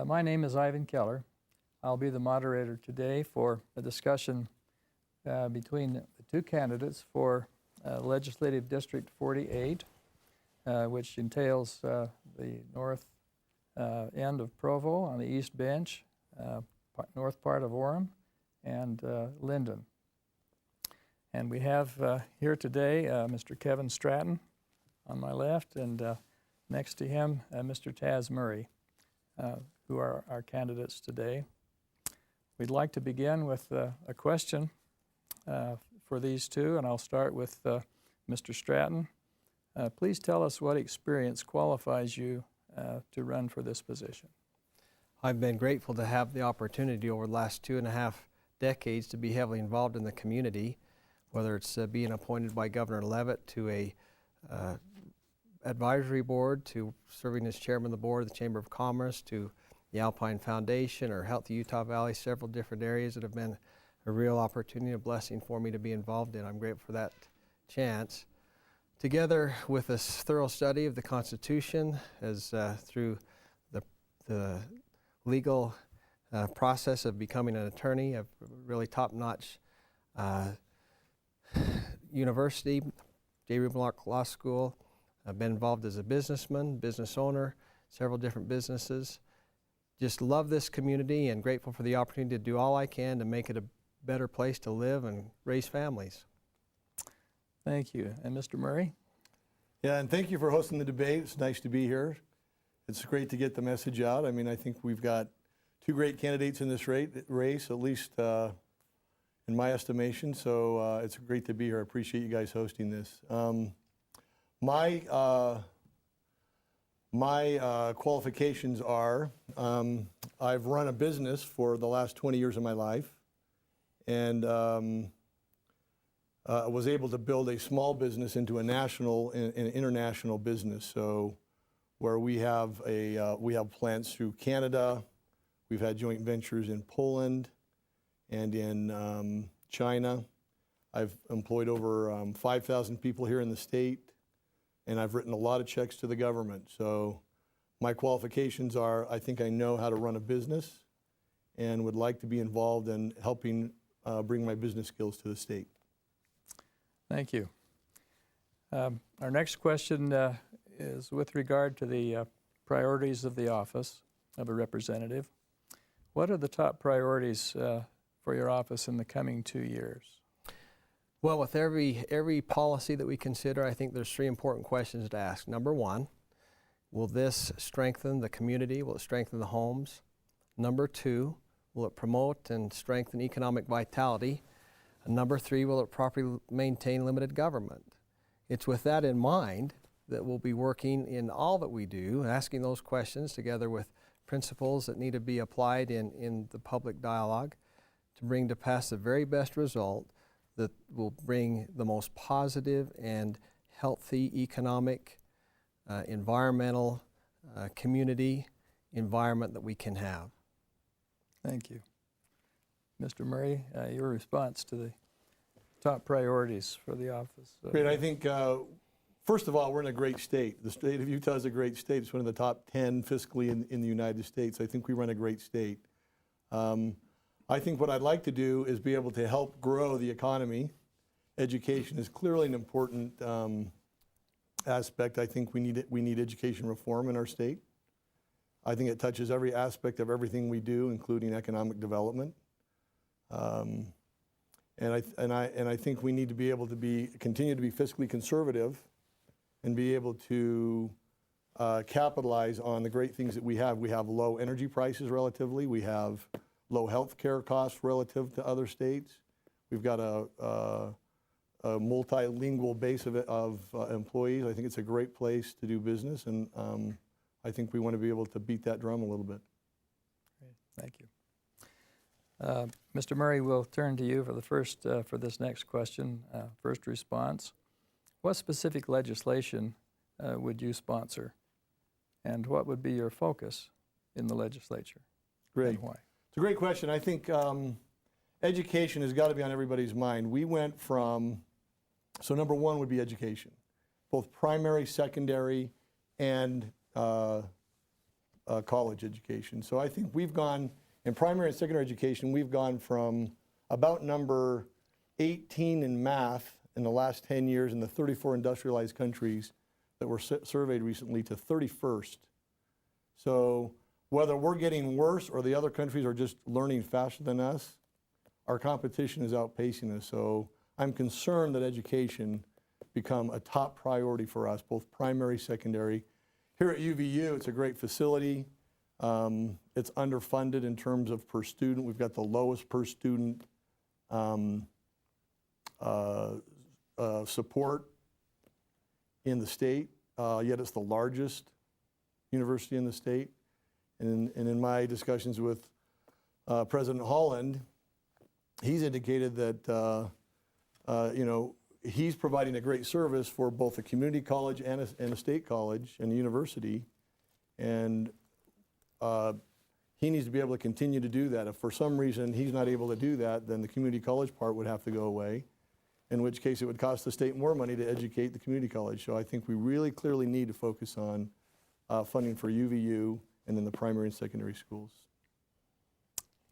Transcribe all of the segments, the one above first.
My name is Ivan Keller. I'll be the moderator today for a discussion between the two candidates for Legislative District 48, which entails the north end of Provo on the east bench, north part of Orem, and Linden. And we have here today Mr. Kevin Stratton on my left, and next to him Mr. Taz Murray, who are our candidates today. We'd like to begin with a question for these two, and I'll start with Mr. Stratton. Please tell us what experience qualifies you to run for this position. I've been grateful to have the opportunity over the last 2.5 decades to be heavily involved in the community, whether it's being appointed by Governor Leavitt to a advisory board, to serving as chairman of the board of the Chamber of Commerce, to the Alpine Foundation or Healthy Utah Valley, several different areas that have been a real opportunity, a blessing for me to be involved in. I'm grateful for that chance. Together with a thorough study of the Constitution, as through the legal process of becoming an attorney, a really top-notch university, J. Reuben Law School. I've been involved as a businessman, business owner, several different businesses. Just love this community and grateful for the opportunity to do all I can to make it a better place to live and raise families. Thank you. And Mr. Murray? Yeah, and thank you for hosting the debate. It's nice to be here. It's great to get the message out. I mean, I think we've got two great candidates in this race, at least in my estimation, so it's great to be here. I appreciate you guys hosting this. My qualifications are, I've run a business for the last 20 years of my life, and was able to build a small business into a national and international business. So where we have plants through Canada, we've had joint ventures in Poland and in China. I've employed over 5,000 people here in the state, and I've written a lot of checks to the government. So my qualifications are, I think I know how to run a business and would like to be involved in helping bring my business skills to the state. Thank you. Our next question is with regard to the priorities of the office of a representative. What are the top priorities for your office in the coming 2 years? Well, with every policy that we consider, I think there's 3 important questions to ask. Number 1, will this strengthen the community? Will it strengthen the homes? Number 2, will it promote and strengthen economic vitality? And number 3, will it properly maintain limited government? It's with that in mind that we'll be working in all that we do, asking those questions together with principles that need to be applied in the public dialogue to bring to pass the very best result that will bring the most positive and healthy economic, environmental, community environment that we can have. Thank you. Mr. Murray, your response to the top priorities for the office. Great. I think, first of all, we're in a great state. The state of Utah is a great state. It's one of the top 10 fiscally in the United States. I think we run a great state. I think what I'd like to do is be able to help grow the economy. Education is clearly an important aspect. I think we need education reform in our state. I think it touches every aspect of everything we do, including economic development. And I think we need to be able to continue to be fiscally conservative and be able to capitalize on the great things that we have. We have low energy prices relatively. We have low health care costs relative to other states. We've got a multilingual base of employees. I think it's a great place to do business, and I think we want to be able to beat that drum a little bit. Great. Thank you. Mr. Murray, we'll turn to you for this next question, first response. What specific legislation would you sponsor, and what would be your focus in the legislature? Great. And why? It's a great question. I think education has got to be on everybody's mind. We went from, so number 1 would be education, both primary, secondary, and college education. So I think we've gone, in primary and secondary education, we've gone from about number 18 in math in the last 10 years in the 34 industrialized countries that were surveyed recently to 31st. So whether we're getting worse or the other countries are just learning faster than us, our competition is outpacing us. So I'm concerned that education become a top priority for us, both primary, secondary. Here at UVU, it's a great facility. It's underfunded in terms of per student. We've got the lowest per student support in the state, yet it's the largest university in the state. And in my discussions with President Holland, he's indicated that he's providing a great service for both a community college and a state college and a university, and he needs to be able to continue to do that. If for some reason he's not able to do that, then the community college part would have to go away, in which case it would cost the state more money to educate the community college. So I think we really clearly need to focus on funding for UVU and then the primary and secondary schools.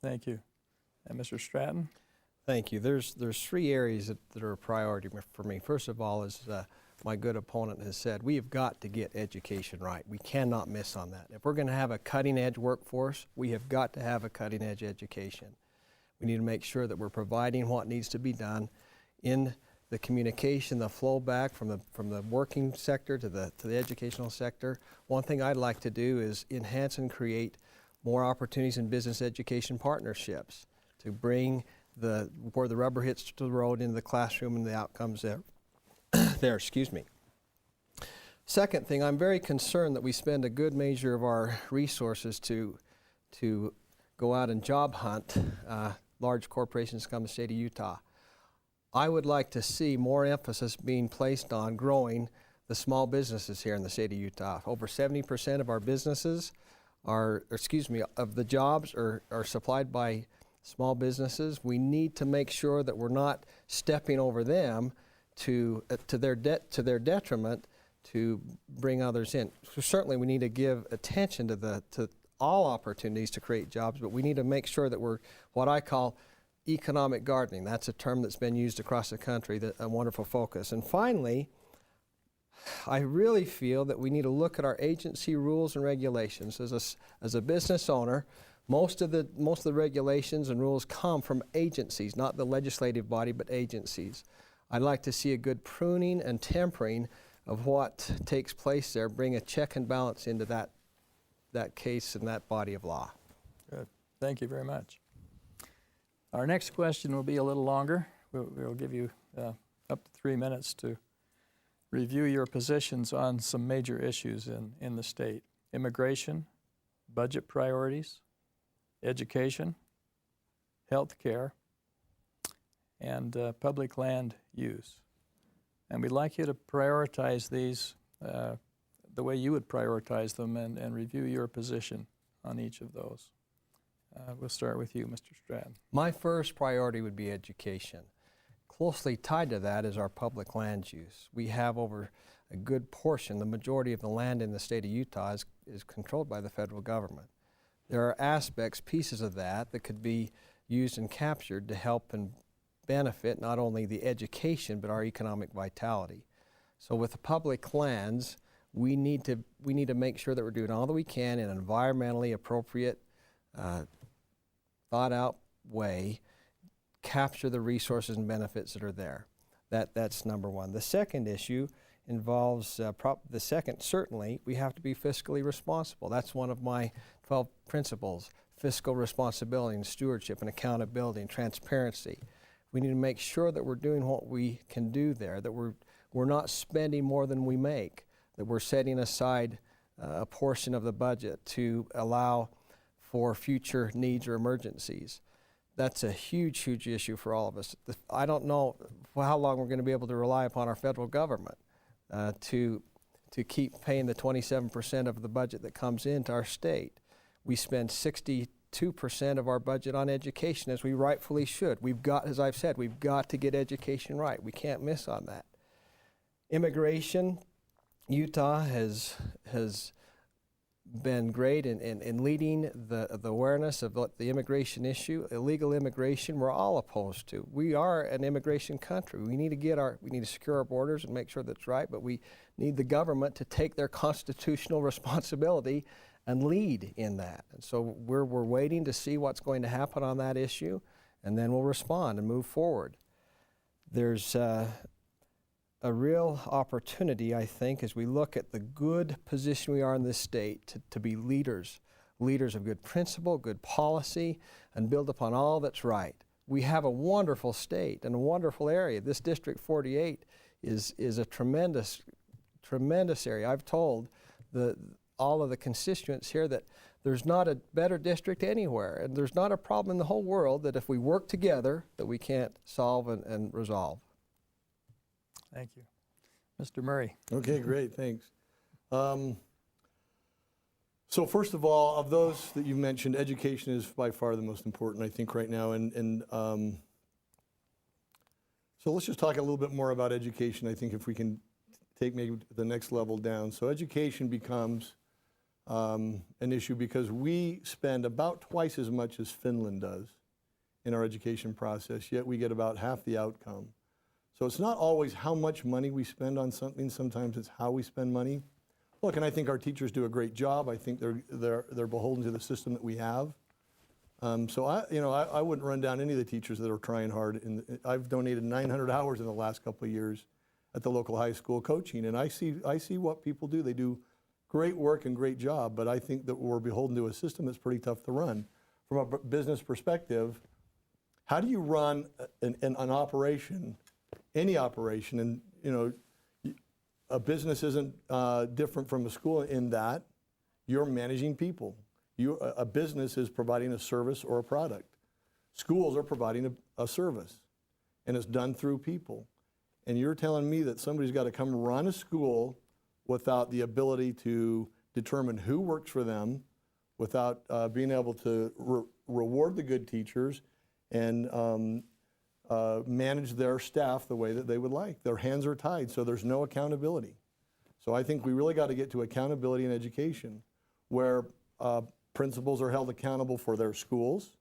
Thank you. And Mr. Stratton? Thank you. There's three areas that are a priority for me. First of all, as my good opponent has said, we have got to get education right. We cannot miss on that. If we're going to have a cutting-edge workforce, we have got to have a cutting-edge education. We need to make sure that we're providing what needs to be done in the communication, the flow back from the working sector to the educational sector. One thing I'd like to do is enhance and create more opportunities in business education partnerships to bring where the rubber hits the road into the classroom and the outcomes there. Excuse me. Second thing, I'm very concerned that we spend a good measure of our resources to go out and job hunt large corporations come to the state of Utah. I would like to see more emphasis being placed on growing the small businesses here in the state of Utah. Over 70% of our businesses of the jobs are supplied by small businesses. We need to make sure that we're not stepping over them to their detriment to bring others in. So certainly we need to give attention to all opportunities to create jobs, but we need to make sure that we're what I call economic gardening. That's a term that's been used across the country, a wonderful focus. And finally, I really feel that we need to look at our agency rules and regulations. As a business owner, most of the regulations and rules come from agencies, not the legislative body, but agencies. I'd like to see a good pruning and tempering of what takes place there, bring a check and balance into that case and that body of law. Good. Thank you very much. Our next question will be a little longer. We'll give you up to 3 minutes to review your positions on some major issues in the state: immigration, budget priorities, education, health care, and public land use. And we'd like you to prioritize these the way you would prioritize them and review your position on each of those. We'll start with you, Mr. Stratton. My first priority would be education. Closely tied to that is our public land use. We have over a good portion, the majority of the land in the state of Utah is controlled by the federal government. There are aspects, pieces of that could be used and captured to help and benefit not only the education but our economic vitality. So with the public lands, we need to make sure that we're doing all that we can in an environmentally appropriate, thought out way, capture the resources and benefits that are there. That's number one. The second issue involves, certainly, we have to be fiscally responsible. That's one of my 12 principles: fiscal responsibility and stewardship and accountability and transparency. We need to make sure that we're doing what we can do there, that we're not spending more than we make, that we're setting aside a portion of the budget to allow for future needs or emergencies. That's a huge, huge issue for all of us. I don't know how long we're going to be able to rely upon our federal government to keep paying the 27% of the budget that comes into our state. We spend 62% of our budget on education, as we rightfully should. As I've said, we've got to get education right. We can't miss on that. Immigration, Utah has been great in leading the awareness of the immigration issue. Illegal immigration, we're all opposed to. We are an immigration country. We need to secure our borders and make sure that's right, but we need the government to take their constitutional responsibility and lead in that. And so we're waiting to see what's going to happen on that issue, and then we'll respond and move forward. There's a real opportunity, I think, as we look at the good position we are in this state to be leaders of good principle, good policy, and build upon all that's right. We have a wonderful state and a wonderful area. This District 48 is a tremendous area. I've told all of the constituents here that there's not a better district anywhere, and there's not a problem in the whole world that if we work together that we can't solve and resolve. Thank you. Mr. Murray. Okay, great, thanks. So first of all, of those that you mentioned, education is by far the most important, I think, right now. So let's just talk a little bit more about education. I think if we can take maybe the next level down. So education becomes an issue because we spend about twice as much as Finland does in our education process, yet we get about half the outcome. So it's not always how much money we spend on something, sometimes it's how we spend money. Look, and I think our teachers do a great job. I think they're beholden to the system that we have. So I wouldn't run down any of the teachers that are trying hard. I've donated 900 hours in the last couple of years at the local high school coaching, and I see what people do. They do great work and great job, but I think that we're beholden to a system that's pretty tough to run. From a business perspective, how do you run an operation, any operation? And a business isn't different from a school in that you're managing people. A business is providing a service or a product. Schools are providing a service, and it's done through people. And you're telling me that somebody's got to come run a school without the ability to determine who works for them, without being able to reward the good teachers and manage their staff the way that they would like. Their hands are tied, so there's no accountability. So I think we really got to get to accountability in education, where principals are held accountable for their schools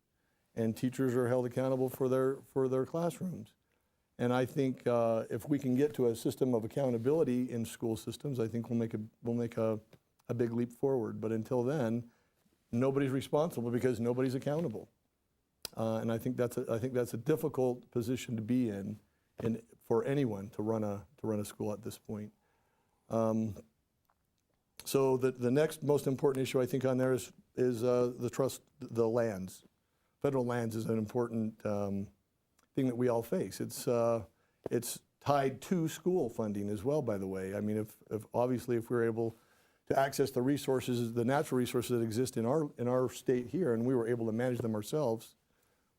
and teachers are held accountable for their classrooms. And I think if we can get to a system of accountability in school systems, I think we'll make a big leap forward. But until then, nobody's responsible because nobody's accountable. And I think that's a difficult position to be in for anyone to run a school at this point. So the next most important issue I think on there is the lands. Federal lands is an important thing that we all face. It's tied to school funding as well, by the way. I mean, if we're able to access the resources, the natural resources that exist in our state here, and we were able to manage them ourselves,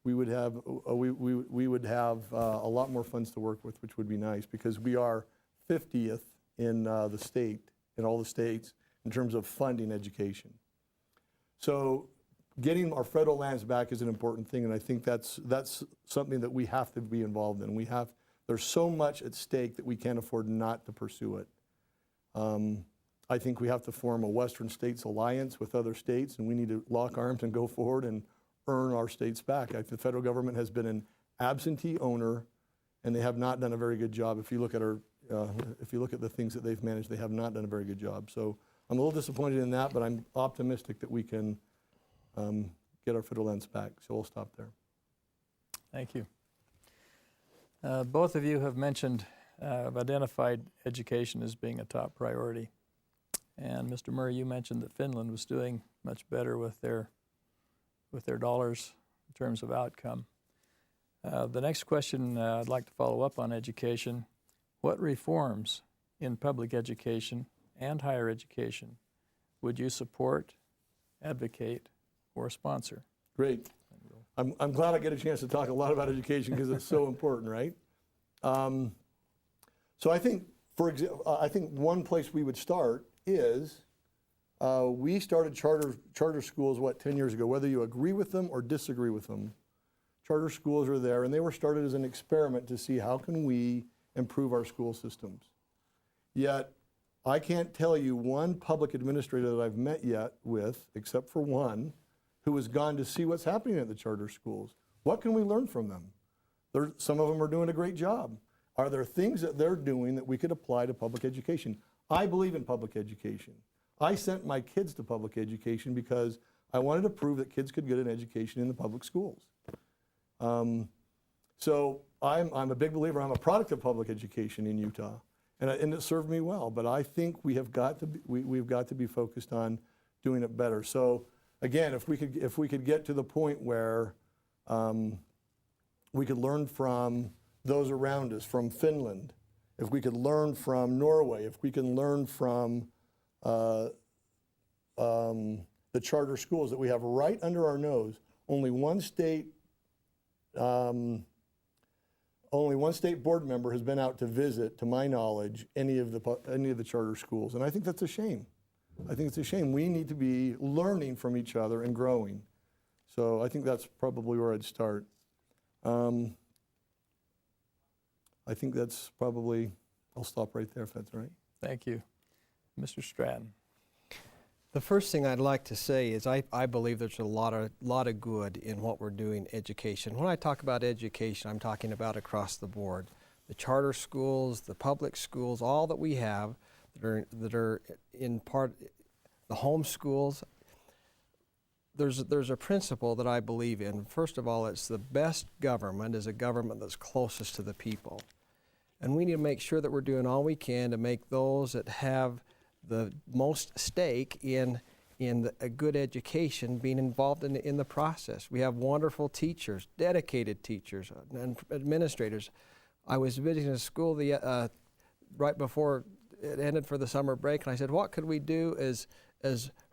we would have a lot more funds to work with, which would be nice, because we are 50th in the state, in all the states, in terms of funding education. So getting our federal lands back is an important thing, and I think that's something that we have to be involved in. There's so much at stake that we can't afford not to pursue it. I think we have to form a Western States Alliance with other states, and we need to lock arms and go forward and earn our states back. The federal government has been an absentee owner, and they have not done a very good job. If you look at the things that they've managed, they have not done a very good job. So I'm a little disappointed in that, but I'm optimistic that we can get our federal lands back. So we'll stop there. Thank you. Both of you have identified education as being a top priority. And Mr. Murray, you mentioned that Finland was doing much better with their dollars in terms of outcome. The next question I'd like to follow up on education. What reforms in public education and higher education would you support, advocate, or sponsor? Great. I'm glad I get a chance to talk a lot about education because it's so important, right? So I think, for example, one place we would start is we started charter schools, 10 years ago, whether you agree with them or disagree with them. Charter schools are there, and they were started as an experiment to see how can we improve our school systems. Yet, I can't tell you one public administrator that I've met yet with, except for one, who has gone to see what's happening at the charter schools. What can we learn from them? Some of them are doing a great job. Are there things that they're doing that we could apply to public education? I believe in public education. I sent my kids to public education because I wanted to prove that kids could get an education in the public schools. So I'm a big believer. I'm a product of public education in Utah, and it served me well. But I think we've got to be focused on doing it better. So again, if we could get to the point where we could learn from those around us, from Finland, if we could learn from Norway, if we can learn from the charter schools that we have right under our nose. Only one state board member has been out to visit, to my knowledge, any of the charter schools, and I think that's a shame. I think it's a shame. We need to be learning from each other and growing. So I think that's probably where I'd start. I think that's probably, I'll stop right there if that's all right. Thank you. Mr. Stratton. The first thing I'd like to say is I believe there's a lot of good in what we're doing education. When I talk about education, I'm talking about across the board. The charter schools, the public schools, all that we have that are in part, the home schools. There's a principle that I believe in. First of all, it's the best government is a government that's closest to the people. And we need to make sure that we're doing all we can to make those that have the most stake in a good education being involved in the process. We have wonderful teachers, dedicated teachers, and administrators. I was visiting a school right before it ended for the summer break, and I said, what could we do as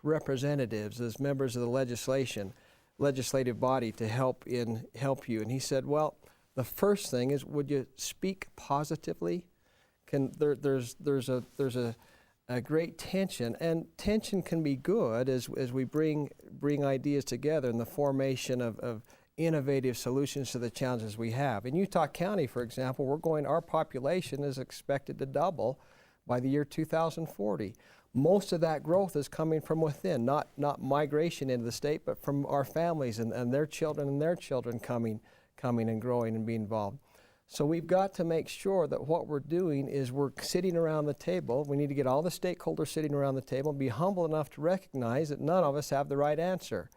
representatives, as members of the legislative body to help you? And he said, well, the first thing is, would you speak positively? There's a great tension, and tension can be good as we bring ideas together in the formation of innovative solutions to the challenges we have. In Utah County, for example, our population is expected to double by the year 2040. Most of that growth is coming from within, not migration into the state, but from our families and their children coming and growing and being involved. So we've got to make sure that what we're doing is we're sitting around the table. We need to get all the stakeholders sitting around the table and be humble enough to recognize that none of us have the right answer.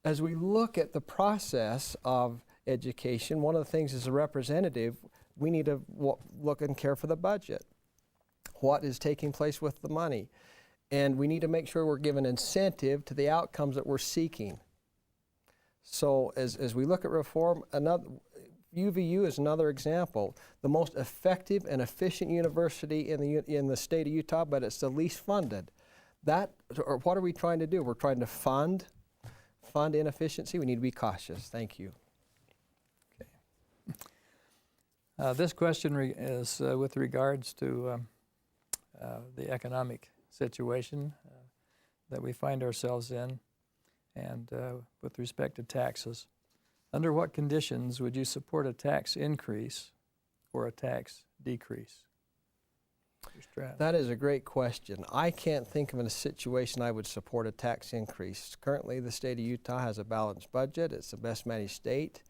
As we look at the process of education, one of the things as a representative, we need to look and care for the budget. What is taking place with the money? And we need to make sure we're giving incentive to the outcomes that we're seeking. So as we look at reform, UVU is another example. The most effective and efficient university in the state of Utah, but it's the least funded. What are we trying to do? We're trying to fund inefficiency. We need to be cautious. Thank you. Okay. This question is with regards to the economic situation that we find ourselves in, and with respect to taxes. Under what conditions would you support a tax increase or a tax decrease? That is a great question. I can't think of a situation I would support a tax increase. Currently, the state of Utah has a balanced budget. It's the best managed state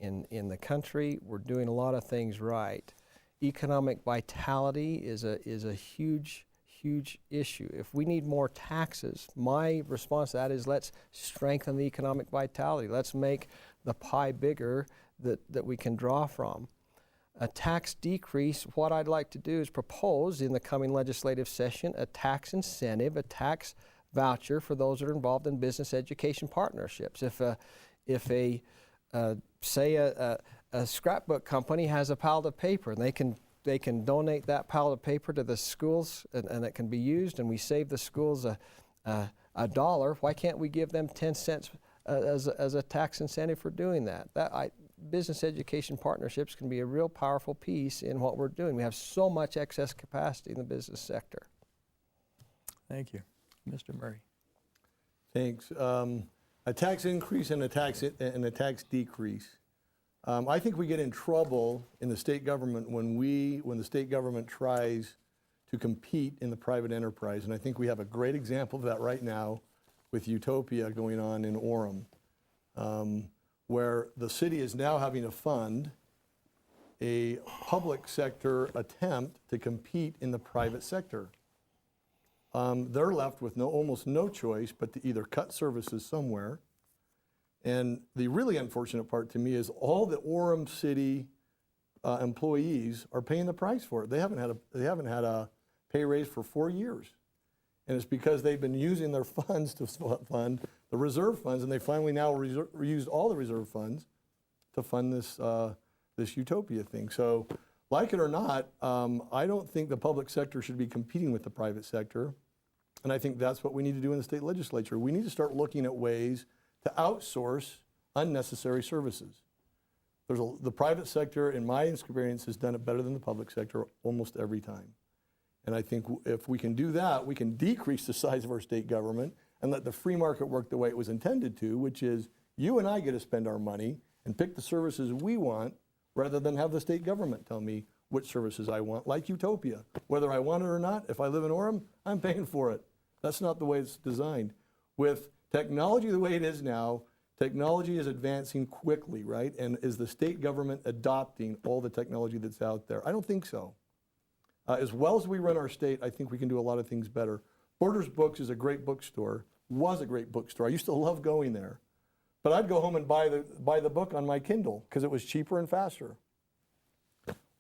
in the country. We're doing a lot of things right. Economic vitality is a huge issue. If we need more taxes, my response to that is let's strengthen the economic vitality. Let's make the pie bigger that we can draw from. A tax decrease, what I'd like to do is propose in the coming legislative session a tax incentive, a tax voucher for those that are involved in business education partnerships. If a scrapbook company has a pile of paper and they can donate that pile of paper to the schools and it can be used, and we save the schools $1, why can't we give them 10 cents as a tax incentive for doing that? Business education partnerships can be a real powerful piece in what we're doing. We have so much excess capacity in the business sector. Thank you. Mr. Murray. Thanks. A tax increase and a tax decrease. I think we get in trouble in the state government when the state government tries to compete in the private enterprise. And I think we have a great example of that right now with Utopia going on in Orem, where the city is now having to fund a public sector attempt to compete in the private sector. They're left with almost no choice but to either cut services somewhere. And the really unfortunate part to me is all the Orem City employees are paying the price for it. They haven't had a pay raise for 4 years. And it's because they've been using their funds to fund the reserve funds, and they finally now used all the reserve funds to fund this Utopia thing. So, like it or not, I don't think the public sector should be competing with the private sector. And I think that's what we need to do in the state legislature. We need to start looking at ways to outsource unnecessary services. The private sector, in my experience, has done it better than the public sector almost every time. And I think if we can do that, we can decrease the size of our state government and let the free market work the way it was intended to, which is you and I get to spend our money and pick the services we want rather than have the state government tell me which services I want, like Utopia. Whether I want it or not, if I live in Orem, I'm paying for it. That's not the way it's designed. With technology the way it is now, technology is advancing quickly, right? And is the state government adopting all the technology that's out there? I don't think so. As well as we run our state, I think we can do a lot of things better. Borders Books is a great bookstore, was a great bookstore. I used to love going there. But I'd go home and buy the book on my Kindle because it was cheaper and faster.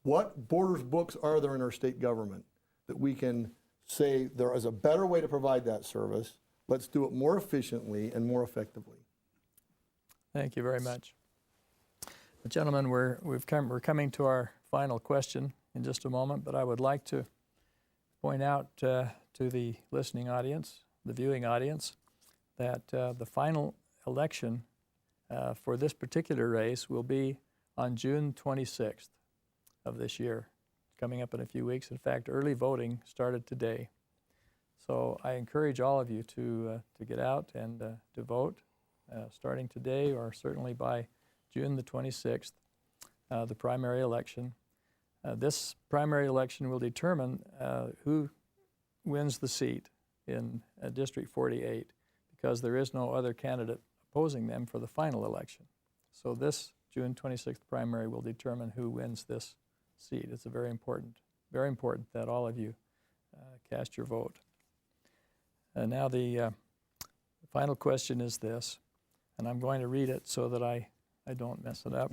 What Borders Books are there in our state government that we can say there is a better way to provide that service? Let's do it more efficiently and more effectively. Thank you very much. Gentlemen, we're coming to our final question in just a moment, but I would like to point out to the listening audience, the viewing audience, that the final election for this particular race will be on June 26th of this year. It's coming up in a few weeks. In fact, early voting started today. So I encourage all of you to get out and to vote starting today or certainly by June the 26th, the primary election. This primary election will determine who wins the seat in District 48 because there is no other candidate opposing them for the final election. So this June 26th primary will determine who wins this seat. It's very important that all of you cast your vote. Now the final question is this, and I'm going to read it so that I don't mess it up.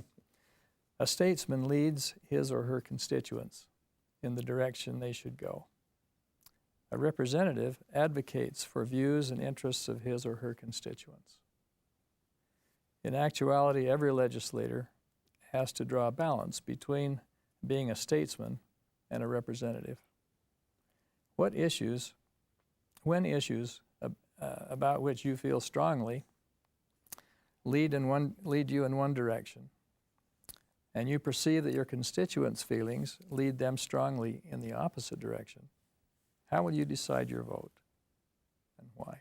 A statesman leads his or her constituents in the direction they should go. A representative advocates for views and interests of his or her constituents. In actuality, every legislator has to draw a balance between being a statesman and a representative. When issues about which you feel strongly lead you in one direction, and you perceive that your constituents' feelings lead them strongly in the opposite direction, how will you decide your vote and why?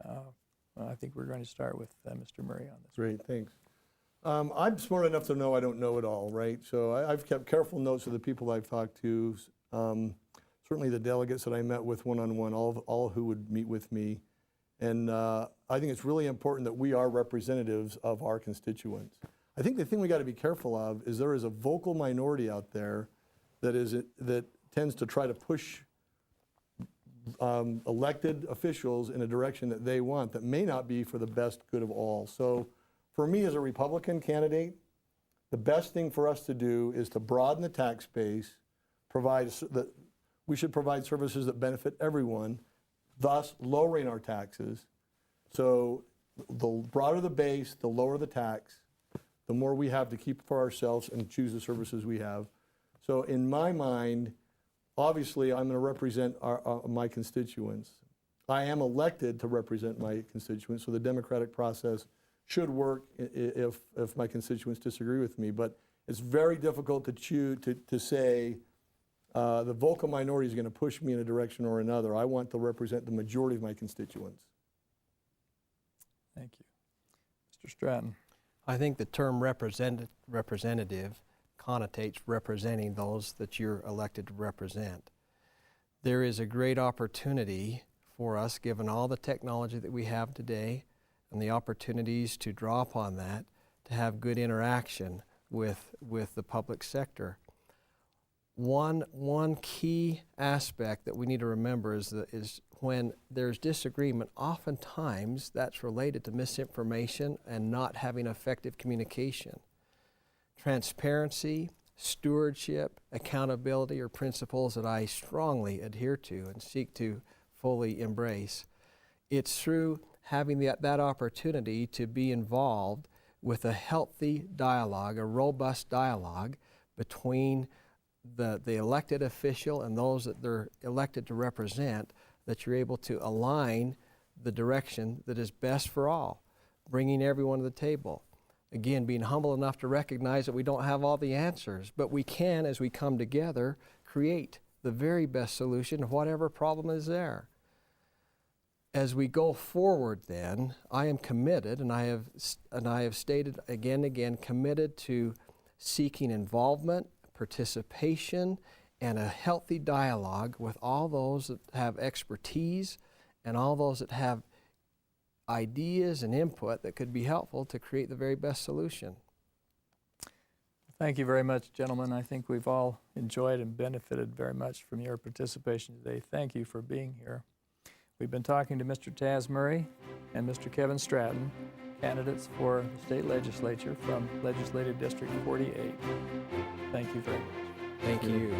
Well, I think we're going to start with Mr. Murray on this. Great, thanks. I'm smart enough to know I don't know it all, right? So I've kept careful notes of the people I've talked to, certainly the delegates that I met with one-on-one, all who would meet with me. And I think it's really important that we are representatives of our constituents. I think the thing we got to be careful of is there is a vocal minority out there that tends to try to push elected officials in a direction that they want that may not be for the best good of all. So for me as a Republican candidate, the best thing for us to do is to broaden the tax base, we should provide services that benefit everyone, thus lowering our taxes. So the broader the base, the lower the tax, the more we have to keep for ourselves and choose the services we have. So in my mind, obviously I'm going to represent my constituents. I am elected to represent my constituents, so the democratic process should work if my constituents disagree with me. But it's very difficult to say the vocal minority is going to push me in a direction or another. I want to represent the majority of my constituents. Thank you. Mr. Stratton. I think the term representative connotates representing those that you're elected to represent. There is a great opportunity for us, given all the technology that we have today and the opportunities to draw upon that, to have good interaction with the public sector. One key aspect that we need to remember is when there's disagreement, oftentimes that's related to misinformation and not having effective communication. Transparency, stewardship, accountability are principles that I strongly adhere to and seek to fully embrace. It's through having that opportunity to be involved with a healthy dialogue, a robust dialogue between the elected official and those that they're elected to represent, that you're able to align the direction that is best for all, bringing everyone to the table. Again, being humble enough to recognize that we don't have all the answers, but we can, as we come together, create the very best solution to whatever problem is there. As we go forward then, I am committed, and I have stated again and again, committed to seeking involvement, participation, and a healthy dialogue with all those that have expertise and all those that have ideas and input that could be helpful to create the very best solution. Thank you very much, gentlemen. I think we've all enjoyed and benefited very much from your participation today. Thank you for being here. We've been talking to Mr. Taz Murray and Mr. Kevin Stratton, candidates for the state legislature from Legislative District 48. Thank you very much. Thank you.